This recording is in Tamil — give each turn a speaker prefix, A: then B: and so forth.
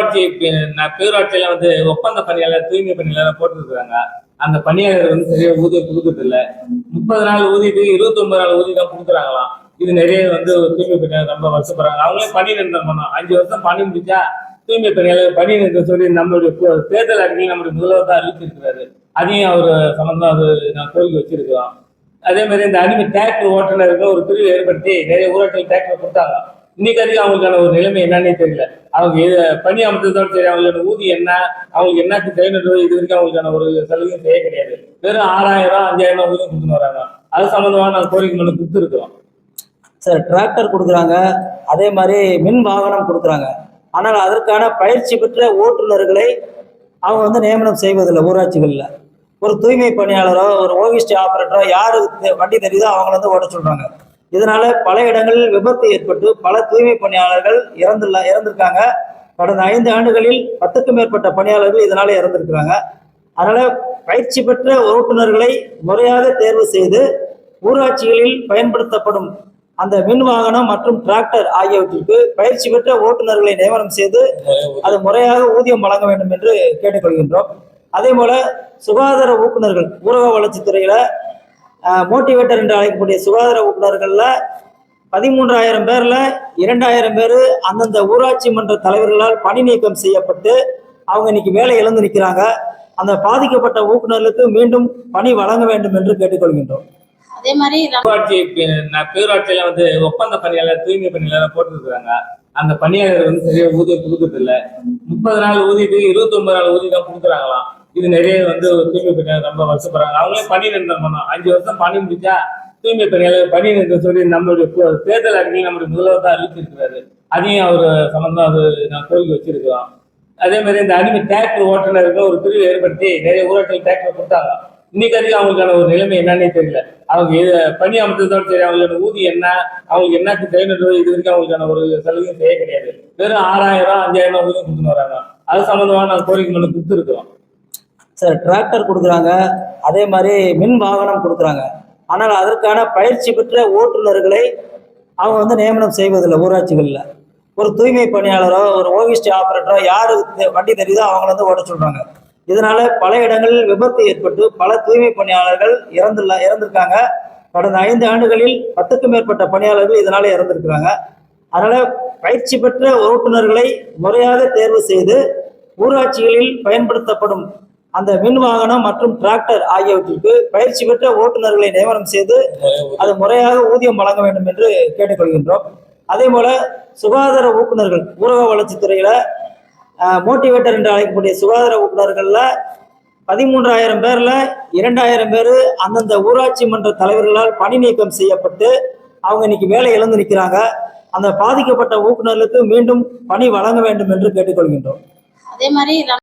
A: ஊராட்சி பேரூராட்சியில ஒப்பந்த பணியாளர் தூய்மை பணியாளர் போட்டுருக்காங்க. அந்த பணியாளர் சரியா ஊதியம் கொடுக்கறது இல்ல. 30 நாள் ஊதியத்துக்கு 29 நாள் ஊதியம் கொடுக்குறாங்களாம். இது நிறைய தூய்மை பணியாளர் ரொம்ப வருஷப்படுறாங்க. அவங்களே பணி நிறுத்தம் பண்ணோம். 5 வருஷம் பணி முடிச்சா தூய்மை பணியாளர் பணி நிறுத்தம் சொல்லி நம்மளுடைய தேர்தல் அறிக்கையில் நம்முடைய முதல்வர் தான் அறிவிச்சிருக்கிறாரு. அதையும் அவர் சம்பந்தம் நான் கோரிக்கை வச்சிருக்கிறோம். அதே மாதிரி இந்த அடிமை டிராக்டர் ஓட்டுநருக்கு ஒரு பிரிவு ஏற்படுத்தி நிறைய ஊராட்சிகள் டிராக்டர் கொடுத்தாங்க. இன்னைக்கு வரைக்கும் அவங்களுக்கான ஒரு நிலைமை என்னன்னே தெரியல. அவங்க பணி அமைச்சதோடு சரி, அவங்களோட ஊதியம் என்ன, அவங்களுக்கு என்னத்துக்கு செய்யணும், இது வரைக்கும் அவங்களுக்கான ஒரு சலுகையும் செய்ய கிடையாது. வெறும் 6000 5000 ஊதியம் கொடுத்துன்னு வராங்க. அது சம்பந்தமா நாங்கள் கோரிக்கை மனு கொடுத்துருக்கோம்.
B: சார், டிராக்டர் கொடுக்குறாங்க, அதே மாதிரி மின் வாகனம் கொடுக்குறாங்க. ஆனால் அதற்கான பயிற்சி பெற்ற ஓட்டுநர்களை அவங்க நியமனம் செய்வதில்லை. ஊராட்சிகளில் ஒரு தூய்மை பணியாளரோ ஒரு ஓவிஸ்டி ஆபரேட்டரோ யாரு வண்டி தெரியுதோ அவங்கள ஓட்ட சொல்றாங்க. இதனால பல இடங்களில் விபத்து ஏற்பட்டு பல தூய்மை பணியாளர்கள் இறந்திருக்காங்க. கடந்த 5 ஆண்டுகளில் 10க்கும் மேற்பட்ட பணியாளர்கள் இதனால இறந்திருக்கிறாங்க. அதனால பயிற்சி பெற்ற ஓட்டுநர்களை முறையாக தேர்வு செய்து ஊராட்சிகளில் பயன்படுத்தப்படும் அந்த மின் வாகனம் மற்றும் டிராக்டர் ஆகியவற்றிற்கு பயிற்சி பெற்ற ஓட்டுநர்களை நியமனம் செய்து அது முறையாக ஊதியம் வழங்க வேண்டும் என்று கேட்டுக்கொள்கின்றோம். அதே போல சுகாதார ஊக்குநர்கள், ஊரக வளர்ச்சித்துறையில மோட்டிவேட்டர் என்று அழைக்கக்கூடிய சுகாதார ஊக்குநர்கள்ல 13000 பேர்ல 2000 பேர் அந்தந்த ஊராட்சி மன்ற தலைவர்களால் பணி நீக்கம் செய்யப்பட்டு அவங்க இன்னைக்கு வேலை இழந்து நிற்கிறாங்க. அந்த பாதிக்கப்பட்ட ஊக்குநர்களுக்கு மீண்டும் பணி வழங்க வேண்டும் என்று கேட்டுக்கொள்கின்றோம்.
A: அதே மாதிரி பேரூராட்சியில ஒப்பந்த பணியாளர் தூய்மை பணியாளர் போட்டுருக்காங்க. அந்த பணியாளர் சரியா ஊதியம் கொடுக்கறது இல்ல. 30 நாள் ஊதியத்துக்கு 29 நாள் ஊதியம் கொடுக்குறாங்களாம். இது நிறைய தூய்மை பணியாளர் ரொம்ப வருஷப்படுறாங்க. அவங்களே பணி நிறுத்தம் பண்ணோம். 5 வருஷம் பணி முடிச்சா தூய்மை பணியாளர் பணி நிறுத்தம் சொல்லி நம்மளுடைய தேர்தல் அறிக்கையில் நம்முடைய முதல்வர் தான் அறிவிச்சிருக்கிறாரு. அதையும் அவர் சம்பந்தம் நான் கோரிக்கை வச்சிருக்கிறோம். அதே மாதிரி இந்த அடிமை டிராக்டர் ஓட்டுநருக்கு ஒரு பிரிவு ஏற்படுத்தி நிறைய ஊராட்சிகள் டிராக்டர் கொடுத்தாங்க. இன்னைக்கு வரைக்கும் அவங்களுக்கான ஒரு நிலைமை என்னன்னே தெரியல. அவங்க பணி அமைச்சதோடு சரி, அவங்களோட ஊதியம் என்ன, அவங்களுக்கு என்னத்துக்கு செய்யணும், இது வரைக்கும் அவங்களுக்கான ஒரு சலுகையும் செய்ய கிடையாது. வெறும் 6000 5000 ஊதியம் கொடுத்துன்னு வராங்க. அது சம்பந்தமா நாங்கள் கோரிக்கை மனு கொடுத்துருக்கிறோம்.
B: சார், டிராக்டர் கொடுக்குறாங்க, அதே மாதிரி மின் வாகனம் கொடுக்குறாங்க. ஆனால் அதற்கான பயிற்சி பெற்ற ஓட்டுநர்களை அவங்க நியமனம் செய்வதில்லை. ஊராட்சிகளில் ஒரு தூய்மை பணியாளரோ ஒரு ஓவிஸ்டி ஆபரேட்டரோ யாரு வண்டி தெரியுதோ அவங்கள ஓட்ட சொல்றாங்க. இதனால பல இடங்களில் விபத்து ஏற்பட்டு பல தூய்மை பணியாளர்கள் இறந்திருக்காங்க. கடந்த 5 ஆண்டுகளில் 10க்கும் மேற்பட்ட பணியாளர்கள் இதனால இறந்திருக்கிறாங்க. அதனால பயிற்சி பெற்ற ஓட்டுநர்களை முறையாக தேர்வு செய்து ஊராட்சிகளில் பயன்படுத்தப்படும் அந்த மின் வாகனம் மற்றும் டிராக்டர் ஆகியவற்றிற்கு பயிற்சி பெற்ற ஓட்டுநர்களை நியமனம் செய்து அது முறையாக ஊதியம் வழங்க வேண்டும் என்று கேட்டுக்கொள்கின்றோம். அதே போல சுகாதார ஊக்குநர்கள், ஊரக வளர்ச்சித்துறையில மோட்டிவேட்டர் என்று அழைக்கக்கூடிய சுகாதார ஊக்குநர்கள்ல 13000 பேர்ல 2000 பேர் அந்தந்த ஊராட்சி மன்ற தலைவர்களால் பணி நீக்கம் செய்யப்பட்டு அவங்க இன்னைக்கு வேலை இழந்து நிற்கிறாங்க. அந்த பாதிக்கப்பட்ட ஊக்குநர்களுக்கு மீண்டும் பணி வழங்க வேண்டும் என்று கேட்டுக்கொள்கின்றோம்.
C: அதே மாதிரி